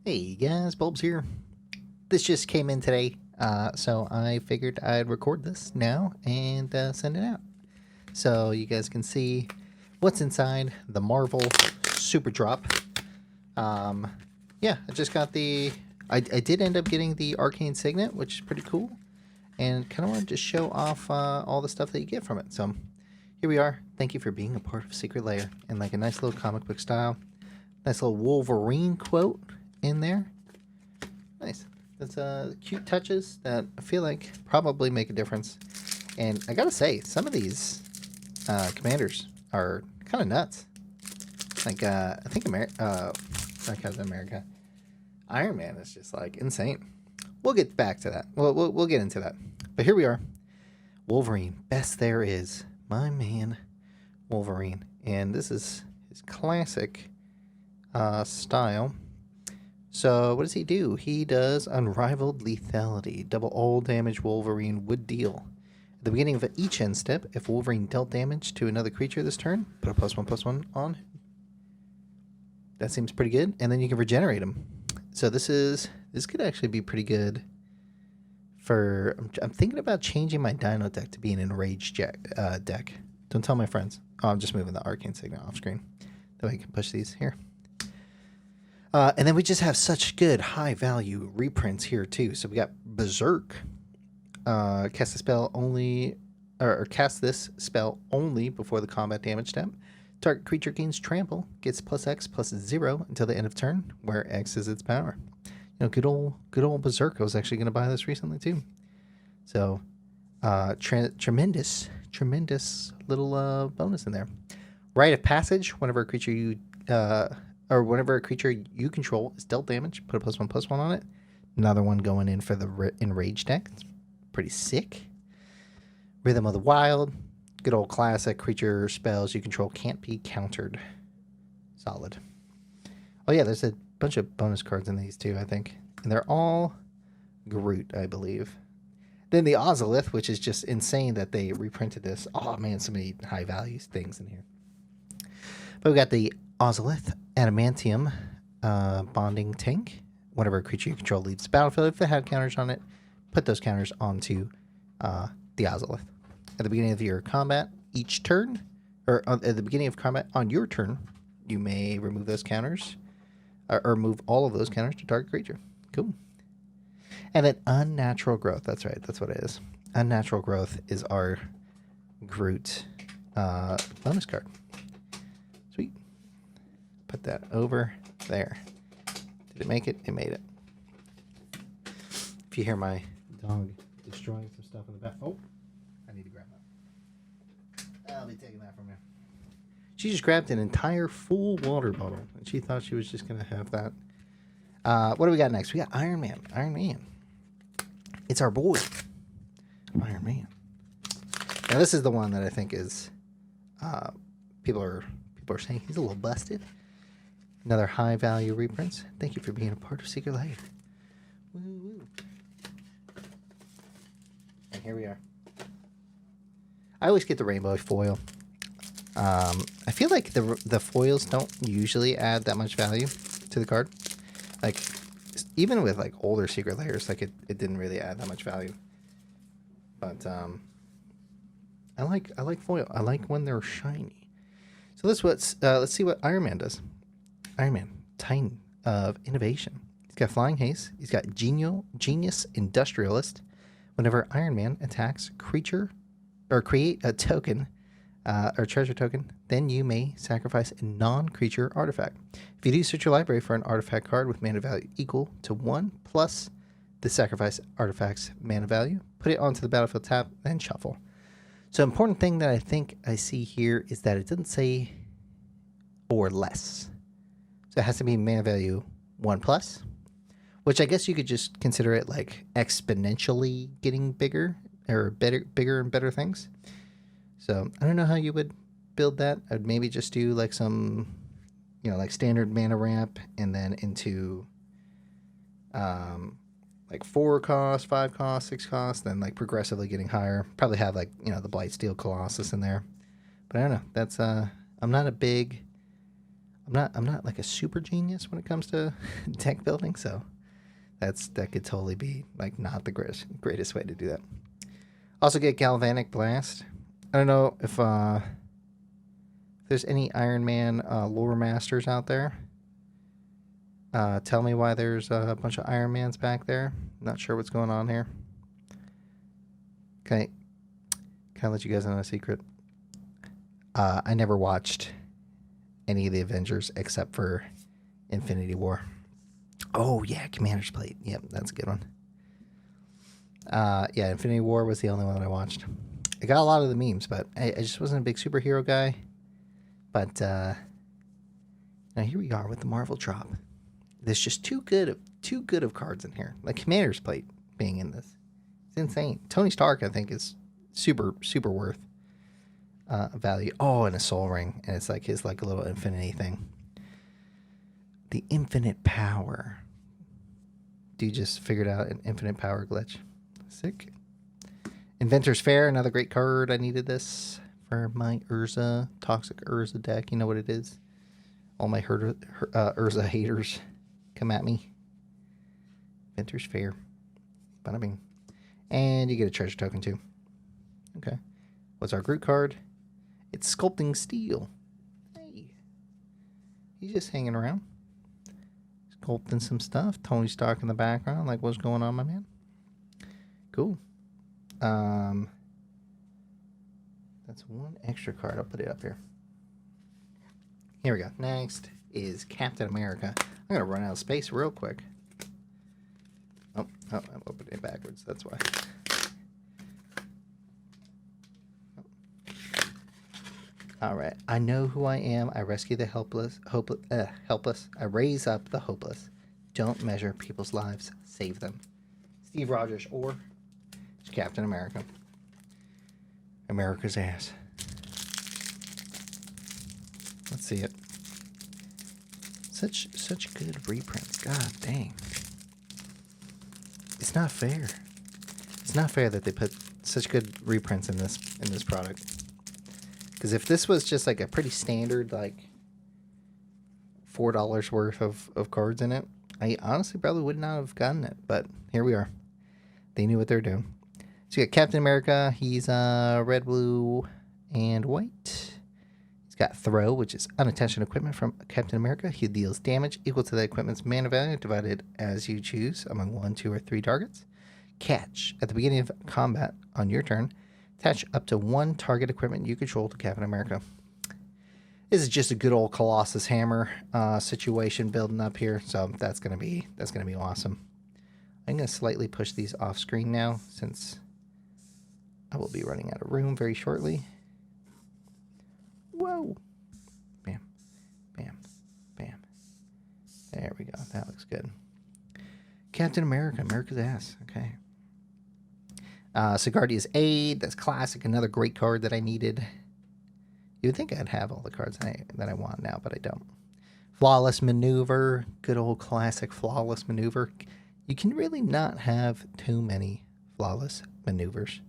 Hey guys, Bulbs here. This just came in today, so I figured I'd record this now and send it out. So you guys can see what's inside the Marvel Superdrop. Yeah, I just got I did end up getting the Arcane Signet, which is pretty cool. And kind of want to just show off all the stuff that you get from it. So here we are. Thank you for being a part of Secret Lair in like a nice little comic book style. Nice little Wolverine quote in there. Nice. That's cute touches that I feel like probably make a difference. And I gotta say, some of these commanders are kind of nuts. Like I think not Captain America, Iron Man is just like insane. We'll get back to that. We'll get into that. But here we are. Wolverine, best there is, my man, Wolverine, and this is his classic style. So what does he do? He does unrivaled lethality. Double all damage Wolverine would deal. At the beginning of each end step, if Wolverine dealt damage to another creature this turn, put a +1/+1 on. That seems pretty good. And then you can regenerate him. So this could actually be pretty good for... I'm thinking about changing my Dino deck to be an Enraged deck. Don't tell my friends. Oh, I'm just moving the Arcane Signet off screen. That way I can push these here. And then we just have such good high value reprints here too. So we got Berserk. Cast a spell only, or cast this spell only before the combat damage step. Target creature gains trample, gets +X/+0 until the end of turn, where X is its power. You know, good old Berserk. I was actually going to buy this recently too. So, tremendous little bonus in there. Rite of Passage. Whenever a creature you control is dealt damage, put a +1/+1 on it. Another one going in for the Enraged deck. It's pretty sick. Rhythm of the Wild. Good old classic. Creature spells you control can't be countered. Solid. Oh yeah, there's a bunch of bonus cards in these too, I think. And they're all Groot, I believe. Then the Ozolith, which is just insane that they reprinted this. Oh man, so many high value things in here. But we got the Ozolith, Adamantium, Bonding Tank. Whenever a creature you control leaves the battlefield, if it had counters on it, put those counters onto the Ozolith. At the beginning of your combat, each turn, or at the beginning of combat on your turn, you may remove those counters, or move all of those counters to target creature. Cool. And then Unnatural Growth. That's right. That's what it is. Unnatural Growth is our Groot bonus card. Sweet. Put that over there. Did it make it? It made it. If you hear my dog destroying some stuff in the back. Oh, I need to grab that. I'll be taking that from here. She just grabbed an entire full water bottle, and she thought she was just going to have that. What do we got next? We got Iron Man. Iron Man. It's our boy. Iron Man. Now, this is the one that I think is... people are saying he's a little busted. Another high value reprints. Thank you for being a part of Secret Lair. Woo woo. And here we are. I always get the rainbow foil. I feel like the foils don't usually add that much value to the card. Like even with like older Secret Lairs, like it didn't really add that much value. But I like foil. I like when they're shiny. So let's see what Iron Man does. Iron Man, Titan of Innovation. He's got Flying Haste. He's got Genius Industrialist. Whenever Iron Man attacks creature or create a token or treasure token, then you may sacrifice a non-creature artifact. If you do, search your library for an artifact card with mana value equal to 1 plus the sacrifice artifact's mana value. Put it onto the battlefield tab, then shuffle. So important thing that I think I see here is that it doesn't say or less. So it has to be mana value 1 plus, which I guess you could just consider it like exponentially getting bigger or bigger and better things. So I don't know how you would build that. I'd maybe just do like some, like standard mana ramp and then into like 4 cost, 5 cost, 6 cost, then like progressively getting higher. Probably have like, the Blightsteel Colossus in there. But I don't know. That's I'm not a big I'm not like a super genius when it comes to deck building, so that could totally be like not the greatest way to do that. Also get Galvanic Blast. I don't know if there's any Iron Man lore masters out there. Tell me why there's a bunch of Iron Mans back there. Not sure what's going on here. Can I let you guys know a secret? I never watched any of the Avengers except for Infinity War. Oh yeah, Commander's Plate. Yep, that's a good one. Yeah, Infinity War was the only one that I watched. I got a lot of the memes, but I just wasn't a big superhero guy. But now here we are with the Marvel drop. There's just too good of cards in here. Like Commander's Plate being in this. It's insane. Tony Stark, I think, is super worth value. Oh, and a Soul Ring, and it's like his like a little infinity thing. The infinite power. Dude just figured out an infinite power glitch. Sick. Inventor's Fair, another great card. I needed this for my Urza, Toxic Urza deck. You know what it is. All my Urza haters come at me. Inventor's Fair. Bada bing. And you get a treasure token too. Okay. What's our Groot card? It's Sculpting Steel. Hey. He's just hanging around. Sculpting some stuff. Tony Stark in the background. Like, what's going on, my man? Cool. That's one extra card. I'll put it up here. Here we go. Next is Captain America. I'm going to run out of space real quick. Oh, I'm opening it backwards. That's why. All right. I know who I am. I rescue the helpless. I raise up the hopeless. Don't measure people's lives. Save them. Steve Rogers or Captain America. America's ass. Let's see it. Such good reprints. God dang. It's not fair. It's not fair that they put such good reprints in this product. Because if this was just like a pretty standard like $4 worth of cards in it, I honestly probably would not have gotten it. But here we are. They knew what they're doing. So you got Captain America. He's red, blue, and white. He's got Throw, which is unattached equipment from Captain America. He deals damage equal to the equipment's mana value divided as you choose among 1, 2, or 3 targets. Catch. At the beginning of combat on your turn, attach up to 1 target equipment you control to Captain America. This is just a good old Colossus Hammer situation building up here, so that's gonna be awesome. I'm gonna slightly push these off screen now since I will be running out of room very shortly. Whoa! Bam, bam, bam. There we go. That looks good. Captain America, America's ass. Okay. Sigardia's Aid. That's classic. Another great card that I needed. You would think I'd have all the cards that I want now, but I don't. Flawless Maneuver. Good old classic Flawless Maneuver. You can really not have too many Flawless Maneuvers.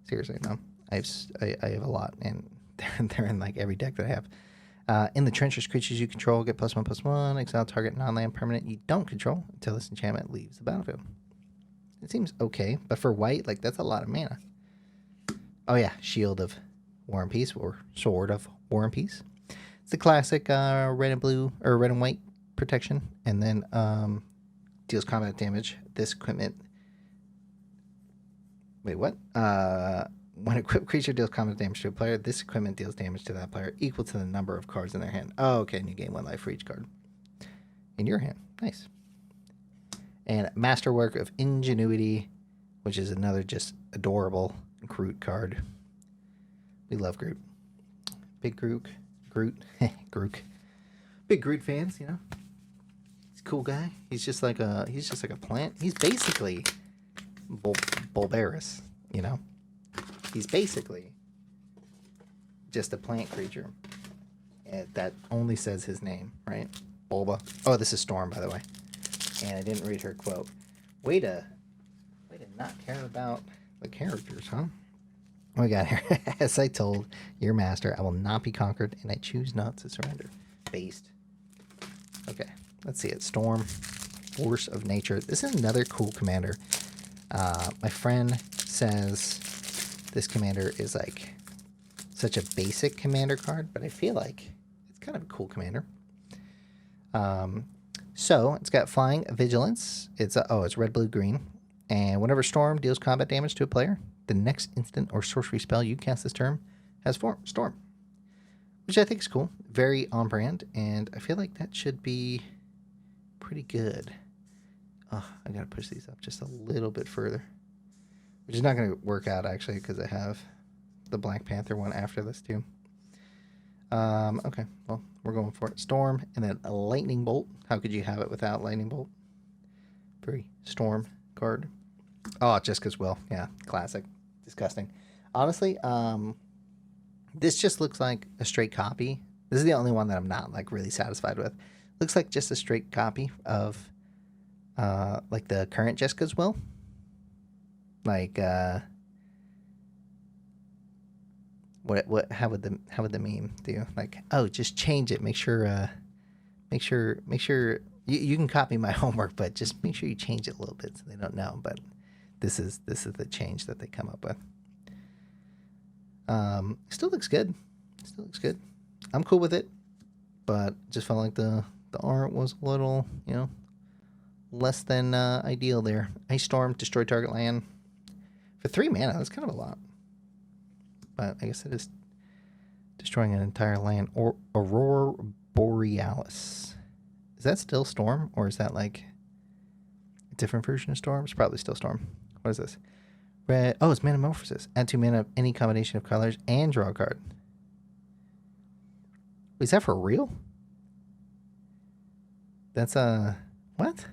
Seriously, no. I have a lot, and they're in like every deck that I have. In the trenches, creatures you control get +1/+1. Exile target non-land permanent you don't control until this enchantment leaves the battlefield. It seems okay, but for white, like that's a lot of mana. Oh yeah, Shield of War and Peace or Sword of War and Peace. It's the classic red and blue or red and white protection, and then deals combat damage. This equipment. Wait, what? When an equipped creature deals combat damage to a player, this equipment deals damage to that player equal to the number of cards in their hand. Oh, okay, and you gain 1 life for each card in your hand. Nice. And Masterwork of Ingenuity, which is another just adorable Groot card. We love Groot. Big Groot. Big Groot fans, you know. He's a cool guy. He's just like a plant. He's basically Bulbarus, you know. He's basically just a plant creature that only says his name, right? Bulba. Oh, this is Storm, by the way. And I didn't read her quote. Way to not care about the characters, huh? What we got here? As I told your master, I will not be conquered, and I choose not to surrender. based. Okay, let's see it. Storm, Force of Nature. This is another cool commander. My friend says this commander is like such a basic commander card, but I feel like it's kind of a cool commander. So it's got flying, vigilance. It's red, blue, green, and whenever Storm deals combat damage to a player, the next instant or sorcery spell you cast this turn has Storm, which I think is cool. Very on brand, and I feel like that should be pretty good. Oh, I gotta push these up just a little bit further, which is not gonna work out actually because I have the Black Panther one after this too. Okay, well, we're going for it. Storm, and then a Lightning Bolt. How could you have it without Lightning Bolt? Very Storm card. Oh, Jessica's Will. Yeah, classic. Disgusting. Honestly, this just looks like a straight copy. This is the only one that I'm not, like, really satisfied with. Looks like just a straight copy of, like, the current Jessica's Will. Like, how would the meme do? Like, oh, just change it. Make sure you can copy my homework, but just make sure you change it a little bit so they don't know. But this is the change that they come up with. Still looks good. Still looks good. I'm cool with it, but just felt like the art was a little, less than ideal there. Ice Storm, destroy target land for 3 mana. That's kind of a lot. But I guess it is destroying an entire land. Or Aurora Borealis. Is that still Storm? Or is that like a different version of Storm? It's probably still Storm. What is this? Red. Oh, it's Metamorphosis. Add 2 mana of any combination of colors and draw a card. Is that for real? That's what?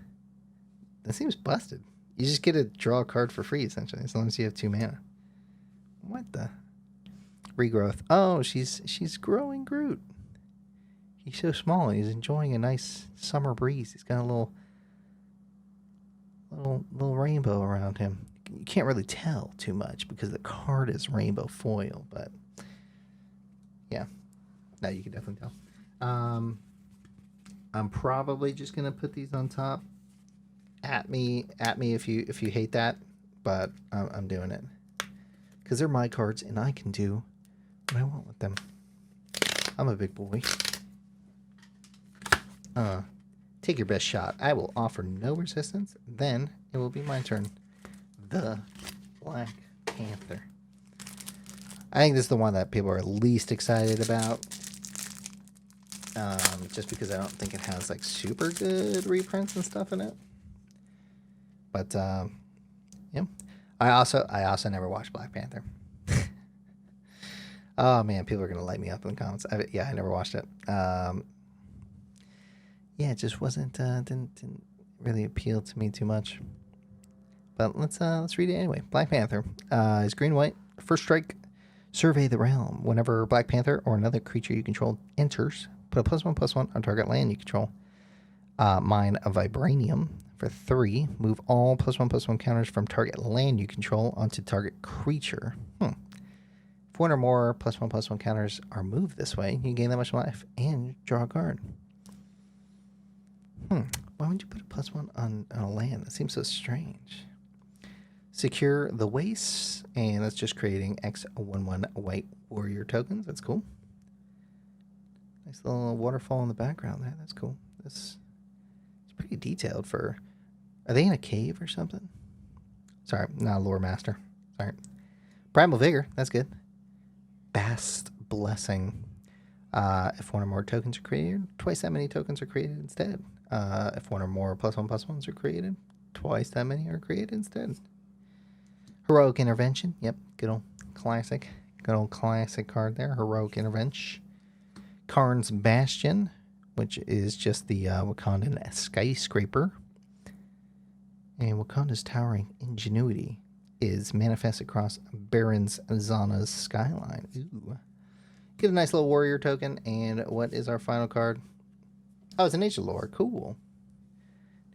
That seems busted. You just get to draw a card for free, essentially, as long as you have 2 mana. What the? Regrowth. Oh, she's growing Groot. He's so small. He's enjoying a nice summer breeze. He's got a little rainbow around him. You can't really tell too much because the card is rainbow foil, but yeah, now you can definitely tell. I'm probably just gonna put these on top. At me if you hate that, but I'm doing it because they're my cards and I can do what I want with them. I'm a big boy. Take your best shot. I will offer no resistance. Then it will be my turn. The Black Panther. I think this is the one that people are least excited about. Just because I don't think it has like super good reprints and stuff in it. But yeah. I also never watched Black Panther. Oh man, people are gonna light me up in the comments. I never watched it. Yeah, it just wasn't didn't really appeal to me too much. But let's read it anyway. Black Panther is green white. First strike, survey the realm. Whenever Black Panther or another creature you control enters, put a +1/+1 on target land you control. Mine a Vibranium for 3. Move all +1/+1 counters from target land you control onto target creature. If 1 or more +1/+1 counters are moved this way, you gain that much life and draw a card. Why would you put a +1 on a land? That seems so strange. Secure the Wastes, and that's just creating X11 white warrior tokens. That's cool. Nice little waterfall in the background there. That's cool. It's pretty detailed for... Are they in a cave or something? Sorry, not a lore master. Sorry. Primal Vigor. That's good. Vast Blessing. If 1 or more tokens are created, twice that many tokens are created instead. If 1 or more +1/+1s are created, twice that many are created instead. Heroic Intervention. Yep, good old classic. Good old classic card there. Heroic Intervention. Karn's Bastion, which is just the Wakandan skyscraper. And Wakanda's towering ingenuity is manifest across Baron's Zana's skyline. Ooh. Get a nice little warrior token. And what is our final card? Oh, it's an Age of Lore. Cool.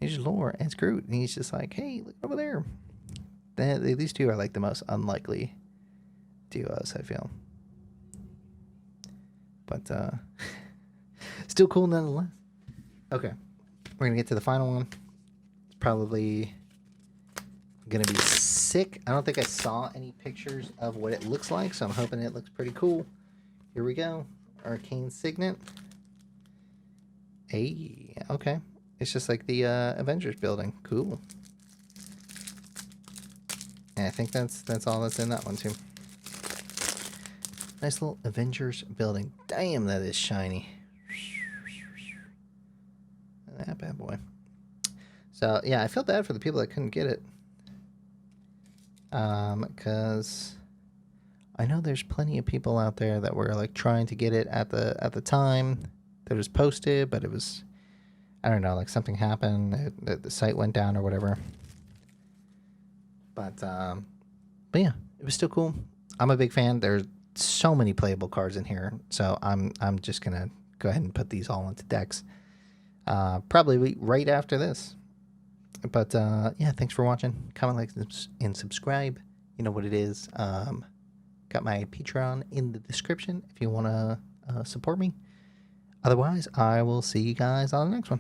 Age of Lore and it's Groot. And he's just like, hey, look over there. These two are like the most unlikely duos, I feel. But Still cool nonetheless. Okay, we're gonna get to the final one. It's probably gonna be sick. I don't think I saw any pictures of what it looks like, so I'm hoping it looks pretty cool. Here we go. Arcane Signet. Hey, okay. It's just like the Avengers building. Cool. And I think that's all that's in that one too. Nice little Avengers building. Damn, that is shiny. That bad boy. So yeah, I feel bad for the people that couldn't get it. Because I know there's plenty of people out there that were like trying to get it at the time that it was posted, but it was, I don't know, like something happened, the site went down or whatever. But yeah, it was still cool. I'm a big fan. There's so many playable cards in here, so I'm just gonna go ahead and put these all into decks. Probably right after this. But yeah, thanks for watching. Comment, like, and subscribe. You know what it is. Got my Patreon in the description if you want to support me. Otherwise, I will see you guys on the next one.